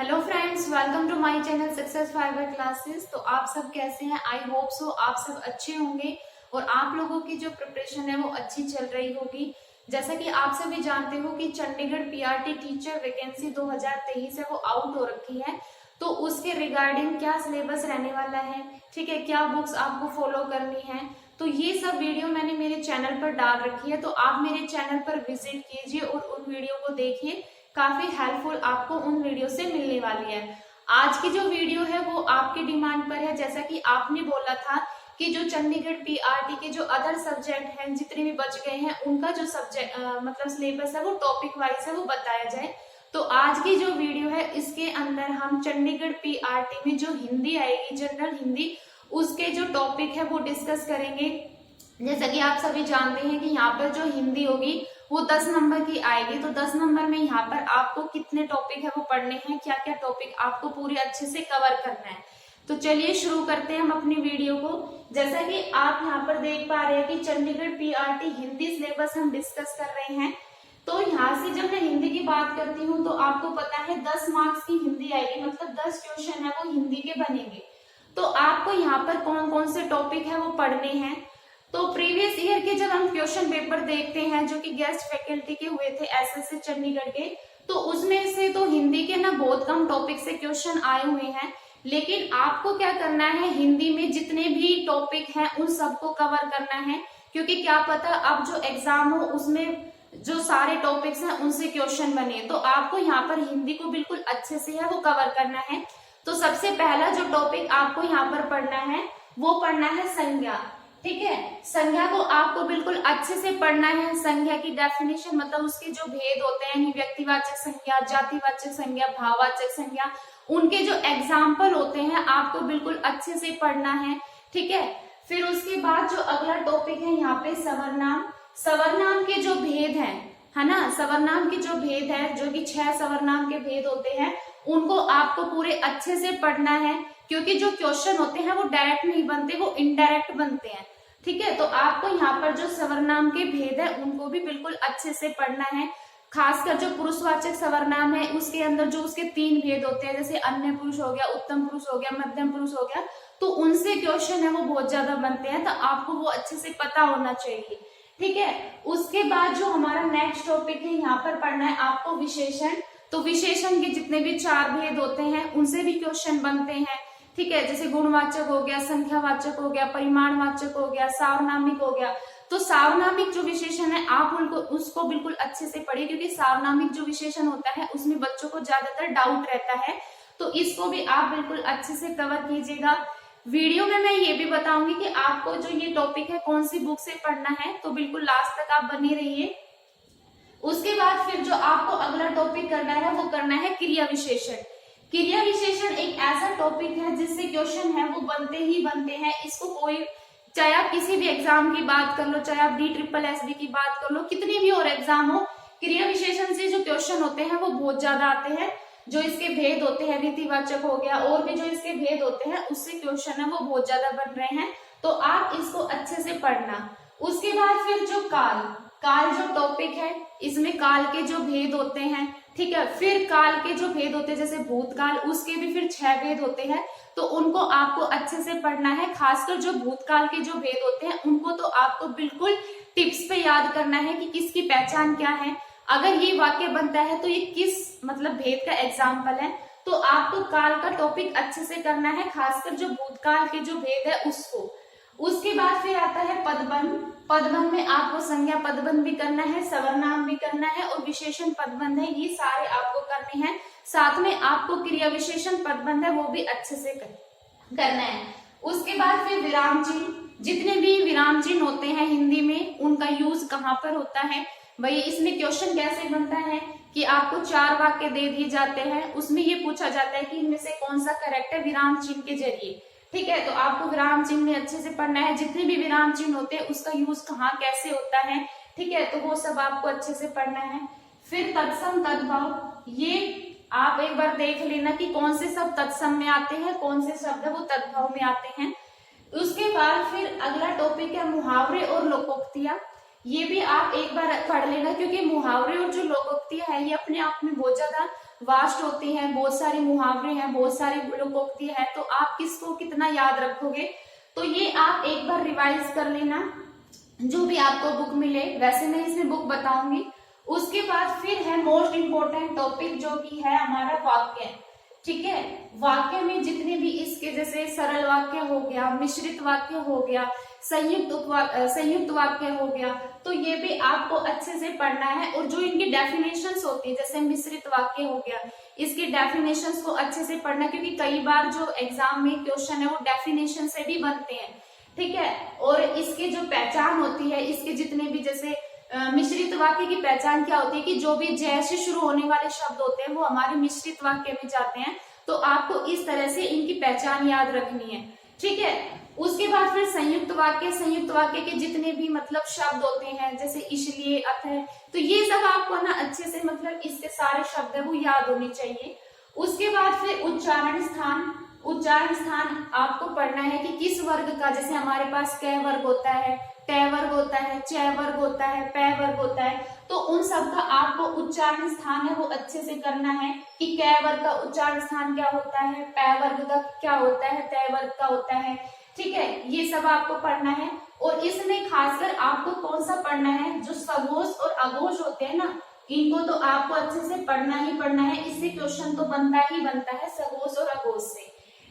Hello friends, welcome to my channel Success Fibre Classes. तो आप सब कैसे हैं? आई होप सो आप सब अच्छे होंगे और आप लोगों की जो प्रिपरेशन है वो अच्छी चल रही होगी। जैसा कि आप सभी जानते हो कि चंडीगढ़ पीआरटी टीचर वैकेंसी 2023 है वो आउट हो रखी है। तो उसके रिगार्डिंग क्या सिलेबस रहने वाला है, ठीक है, क्या बुक्स आपको फॉलो करनी है, तो ये सब वीडियो मैंने मेरे चैनल पर डाल रखी है। तो आप मेरे चैनल पर विजिट कीजिए और उन वीडियो को देखिए, काफी हेल्पफुल आपको उन वीडियो से मिलने वाली है। आज की जो वीडियो है वो आपकी डिमांड पर है। जैसा कि आपने बोला था कि जो चंडीगढ़ पीआरटी के जो अदर सब्जेक्ट हैं जितने भी बच गए हैं उनका जो सब्जेक्ट मतलब सिलेबस है वो टॉपिक वाइज है वो बताया जाए। तो आज की जो वीडियो है इसके अंदर हम चंडीगढ़ पीआरटी में जो हिंदी आएगी, जनरल हिंदी, उसके जो टॉपिक है वो डिस्कस करेंगे। जैसा कि आप सभी जानते हैं कि यहाँ पर जो हिंदी होगी वो 10 नंबर की आएगी। तो 10 नंबर में यहाँ पर आपको कितने टॉपिक है वो पढ़ने हैं, क्या क्या टॉपिक आपको पूरे अच्छे से कवर करना है। तो चलिए शुरू करते हैं हम अपनी वीडियो को। जैसा कि आप यहाँ पर देख पा रहे हैं कि चंडीगढ़ पीआरटी हिंदी सिलेबस हम डिस्कस कर रहे हैं। तो यहाँ से जब मैं हिंदी की बात करती हूँ तो आपको पता है 10 मार्क्स की हिंदी आएगी, मतलब 10 क्वेश्चन है वो हिंदी के बनेंगे। तो आपको यहाँ पर कौन कौन से टॉपिक है वो पढ़ने हैं। तो प्रीवियस ईयर के जब हम क्वेश्चन पेपर देखते हैं जो कि गेस्ट फैकल्टी के हुए थे एसएससी चंडीगढ़ के, तो उसमें से तो हिंदी के ना बहुत कम टॉपिक से क्वेश्चन आए हुए हैं। लेकिन आपको क्या करना है, हिंदी में जितने भी टॉपिक हैं उन सबको कवर करना है, क्योंकि क्या पता अब जो एग्जाम हो उसमें जो सारे टॉपिक्स हैं उनसे क्वेश्चन बने। तो आपको यहाँ पर हिंदी को बिल्कुल अच्छे से है वो कवर करना है। तो सबसे पहला जो टॉपिक आपको यहाँ पर पढ़ना है वो पढ़ना है संज्ञा, ठीक है। संज्ञा को आपको बिल्कुल अच्छे से पढ़ना है। संज्ञा की डेफिनेशन मतलब उसके जो भेद होते हैं, व्यक्तिवाचक संज्ञा, जातिवाचक संज्ञा, भाववाचक संज्ञा, उनके जो एग्जाम्पल होते हैं आपको बिल्कुल अच्छे से पढ़ना है, ठीक है। फिर उसके बाद जो अगला टॉपिक है यहाँ पे सवर्नाम। सवर्नाम के जो भेद है ना, सवर्नाम के जो भेद है, जो कि 6 सवर्नाम के भेद होते हैं, उनको आपको पूरे अच्छे से पढ़ना है, क्योंकि जो क्वेश्चन होते हैं वो डायरेक्ट नहीं बनते, वो इनडायरेक्ट बनते हैं, ठीक है। तो आपको यहाँ पर जो सवर्नाम के भेद है उनको भी बिल्कुल अच्छे से पढ़ना है। खासकर जो पुरुषवाचक सवर्नाम है उसके अंदर जो उसके 3 भेद होते हैं, जैसे अन्य पुरुष हो गया, उत्तम पुरुष हो गया, मध्यम पुरुष हो गया, तो उनसे क्वेश्चन है वो बहुत ज्यादा बनते हैं। तो आपको वो अच्छे से पता होना चाहिए, ठीक है। उसके बाद जो हमारा नेक्स्ट टॉपिक है यहाँ पर पढ़ना है आपको विशेषण। तो विशेषण के जितने भी 4 भेद होते हैं उनसे भी क्वेश्चन बनते हैं, ठीक है। जैसे गुणवाचक हो गया, संख्यावाचक हो गया, परिमाणवाचक हो गया, सार्वनामिक हो गया। तो सार्वनामिक जो विशेषण है आप उसको बिल्कुल अच्छे से पढ़िए, क्योंकि सार्वनामिक जो विशेषण होता है उसमें बच्चों को ज्यादातर डाउट रहता है। तो इसको भी आप बिल्कुल अच्छे से कवर कीजिएगा। वीडियो में मैं ये भी बताऊंगी कि आपको जो ये टॉपिक है कौन सी बुक से पढ़ना है, तो बिल्कुल लास्ट तक आप बने रहिए। उसके बाद फिर जो आपको अगला टॉपिक करना है वो करना है क्रिया विशेषण। क्रिया विशेषण एक ऐसा टॉपिक है जिससे क्वेश्चन है वो बनते ही बनते हैं। इसको कोई, चाहे आप किसी भी एग्जाम की बात कर लो, चाहे आप DSSB की बात कर लो, कितनी भी और एग्जाम हो, क्रिया विशेषण से जो क्वेश्चन होते हैं वो बहुत ज्यादा आते हैं। जो इसके भेद होते हैं, रीतिवाचक हो गया, और भी जो इसके भेद होते हैं उससे क्वेश्चन है वो बहुत ज्यादा बन रहे हैं। तो आप इसको अच्छे से पढ़ना। उसके बाद फिर जो काल जो टॉपिक है, इसमें काल के जो भेद होते हैं, ठीक है। फिर काल के जो भेद होते हैं जैसे भूतकाल, उसके भी फिर 6 भेद होते हैं, तो उनको आपको अच्छे से पढ़ना है। खासकर जो भूतकाल के जो भेद होते हैं उनको तो आपको बिल्कुल टिप्स पे याद करना है कि किसकी पहचान क्या है, अगर ये वाक्य बनता है तो ये किस मतलब भेद का एग्जाम्पल है। तो आपको काल का टॉपिक अच्छे से करना है, खासकर जो भूतकाल के जो भेद है उसको। उसके बाद फिर आता है पदबंध। पदबंध में आपको संज्ञा पदबंध भी करना है, सवर्नाम भी करना है, और विशेषण पदबंध है, ये सारे आपको करने हैं। साथ में आपको क्रिया विशेषण पदबंध है वो भी अच्छे से करना है। उसके बाद फिर विराम चिन्ह। जितने भी विराम चिन्ह होते हैं हिंदी में उनका यूज कहाँ पर होता है, भाई इसमें क्वेश्चन कैसे बनता है कि आपको 4 वाक्य दे दिए जाते हैं, उसमें ये पूछा जाता है कि इनमें से कौन सा करेक्ट है विराम चिन्ह के जरिए, ठीक है। तो आपको विराम चिन्ह में अच्छे से पढ़ना है, जितने भी विराम चिन्ह होते हैं उसका यूज कहाँ कैसे होता है, ठीक है। तो वो सब आपको अच्छे से पढ़ना है। फिर तत्सम तद्भव, ये आप एक बार देख लेना कि कौन से शब्द तत्सम में आते हैं, कौन से शब्द वो तद्भव में आते हैं। उसके बाद फिर अगला टॉपिक है मुहावरे और लोकोक्तियां। ये भी आप एक बार पढ़ लेना, क्योंकि मुहावरे और जो लोकोक्तियां है ये अपने आप में बहुत ज्यादा वास्ट होती हैं, बहुत सारे मुहावरे हैं, बहुत सारी लोकोक्तियां हैं, तो आप किसको कितना याद रखोगे। तो ये आप एक बार रिवाइज कर लेना, जो भी आपको बुक मिले वैसे मैं इसमें बुक बताऊंगी। उसके बाद फिर है मोस्ट इम्पोर्टेंट टॉपिक जो कि है हमारा वाक्य। ठीक है, वाक्य में जितने भी इसके जैसे सरल वाक्य हो गया, मिश्रित वाक्य हो गया, संयुक्त वाक्य हो गया, तो ये भी आपको अच्छे से पढ़ना है। और जो इनकी डेफिनेशंस होती है, जैसे मिश्रित वाक्य हो गया, इसकी डेफिनेशंस को अच्छे से पढ़ना, क्योंकि कई बार जो एग्जाम में क्वेश्चन है वो डेफिनेशन से भी बनते हैं। ठीक है, और इसकी जो पहचान होती है, इसके जितने भी जैसे मिश्रित वाक्य की पहचान क्या होती है कि जो भी जय से शुरू होने वाले शब्द होते हैं वो हमारे मिश्रित वाक्य में जाते हैं। तो आपको इस तरह से इनकी पहचान याद रखनी है। ठीक है, उसके बाद फिर संयुक्त वाक्य के जितने भी मतलब शब्द होते हैं, जैसे इसलिए, अतः, तो ये सब आपको ना अच्छे से मतलब इसके सारे शब्द है वो याद होने चाहिए। उसके बाद फिर उच्चारण स्थान आपको पढ़ना है कि किस वर्ग का, जैसे हमारे पास क वर्ग होता है, ट वर्ग होता है, च वर्ग होता है, प वर्ग होता है, तो उन सब का आपको उच्चारण स्थान है वो अच्छे से करना है कि क वर्ग का उच्चारण स्थान क्या होता है, प वर्ग का क्या होता है, त वर्ग का होता है। ठीक है, ये सब आपको पढ़ना है। और इसमें खासकर आपको कौन सा पढ़ना है, जो सघोष और अघोष होते हैं ना, इनको तो आपको अच्छे से पढ़ना ही पढ़ना है। इससे क्वेश्चन तो बनता ही बनता है सघोष और अघोष से।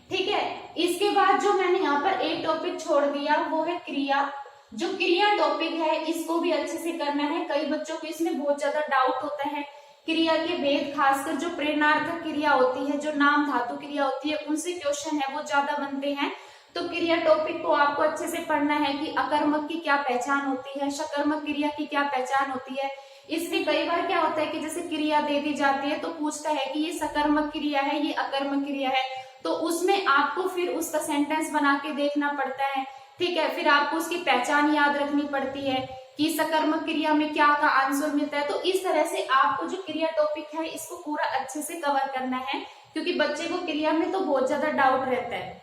ठीक है, इसके बाद जो मैंने यहाँ पर एक टॉपिक छोड़ दिया वो है क्रिया। जो क्रिया टॉपिक है इसको भी अच्छे से करना है। कई बच्चों को इसमें बहुत ज्यादा डाउट होता है, क्रिया के भेद, खासकर जो प्रेरणार्थक क्रिया होती है, जो नाम धातु क्रिया होती है, उनसे क्वेश्चन है वो ज्यादा बनते हैं। तो क्रिया टॉपिक को आपको अच्छे से पढ़ना है कि अकर्मक की क्या पहचान होती है, सकर्मक क्रिया की क्या पहचान होती है। इसमें कई बार क्या होता है कि जैसे क्रिया दे दी जाती है तो पूछता है कि ये सकर्मक क्रिया है, ये अकर्मक क्रिया है, तो उसमें आपको फिर उसका सेंटेंस बना के देखना पड़ता है। ठीक है, फिर आपको उसकी पहचान याद रखनी पड़ती है कि सकर्मक क्रिया में क्या का आंसर मिलता है। तो इस तरह से आपको जो क्रिया टॉपिक है इसको पूरा अच्छे से कवर करना है, क्योंकि बच्चे को क्रिया में तो बहुत ज्यादा डाउट रहता है।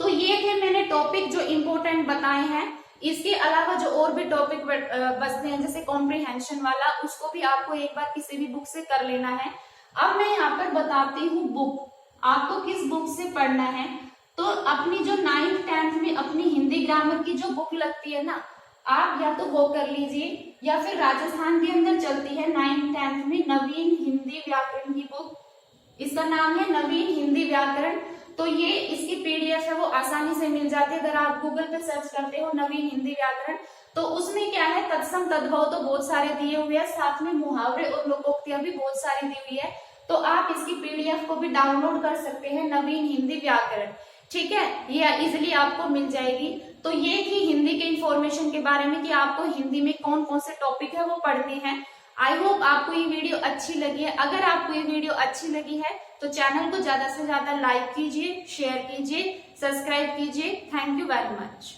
तो ये थे मैंने टॉपिक जो इम्पोर्टेंट बताए हैं। इसके अलावा जो और भी टॉपिक बचते हैं, जैसे कॉम्प्रिहेंशन वाला, उसको भी आपको एक बार किसी भी बुक से कर लेना है। अब मैं यहाँ पर बताती हूँ बुक, आपको किस बुक से पढ़ना है। तो अपनी जो 9th 10th में अपनी हिंदी ग्रामर की जो बुक लगती है ना, आप या तो वो कर लीजिए, या फिर राजस्थान के अंदर चलती है 9th 10th में नवीन हिंदी व्याकरण की बुक, इसका नाम है नवीन हिंदी व्याकरण। तो ये इसकी पीडीएफ है वो आसानी से मिल जाती है, अगर आप गूगल पे सर्च करते हो नवीन हिंदी व्याकरण। तो उसमें क्या है, तत्सम तद्भव तो बहुत सारे दिए हुए हैं, साथ में मुहावरे और लोकोक्तियां भी बहुत सारी दी हुई है। तो आप इसकी पीडीएफ को भी डाउनलोड कर सकते हैं, नवीन हिंदी व्याकरण। ठीक है, ये इजिली आपको मिल जाएगी। तो ये थी हिंदी के इंफॉर्मेशन के बारे में कि आपको हिंदी में कौन कौन से टॉपिक है वो पढ़ने हैं। आई होप आपको ये वीडियो अच्छी लगी है। अगर आपको ये वीडियो अच्छी लगी है तो चैनल को ज्यादा से ज्यादा लाइक कीजिए, शेयर कीजिए, सब्सक्राइब कीजिए। Thank you very much.